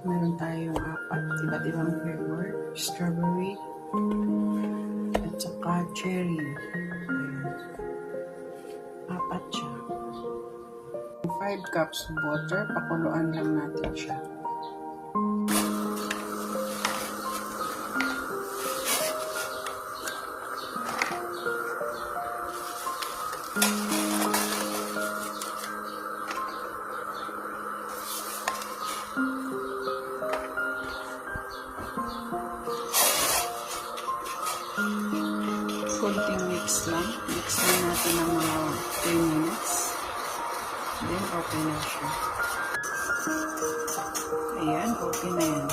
Meron tayong apat iba't ibang flavor. Strawberry at saka cherry. Ayan. Apat siya. 5 cups water. Pakuluan lang natin siya. Konting mix lang. Mix lang natin ng mga 10 minutes. Then, okay na siya. Ayan, okay na yan.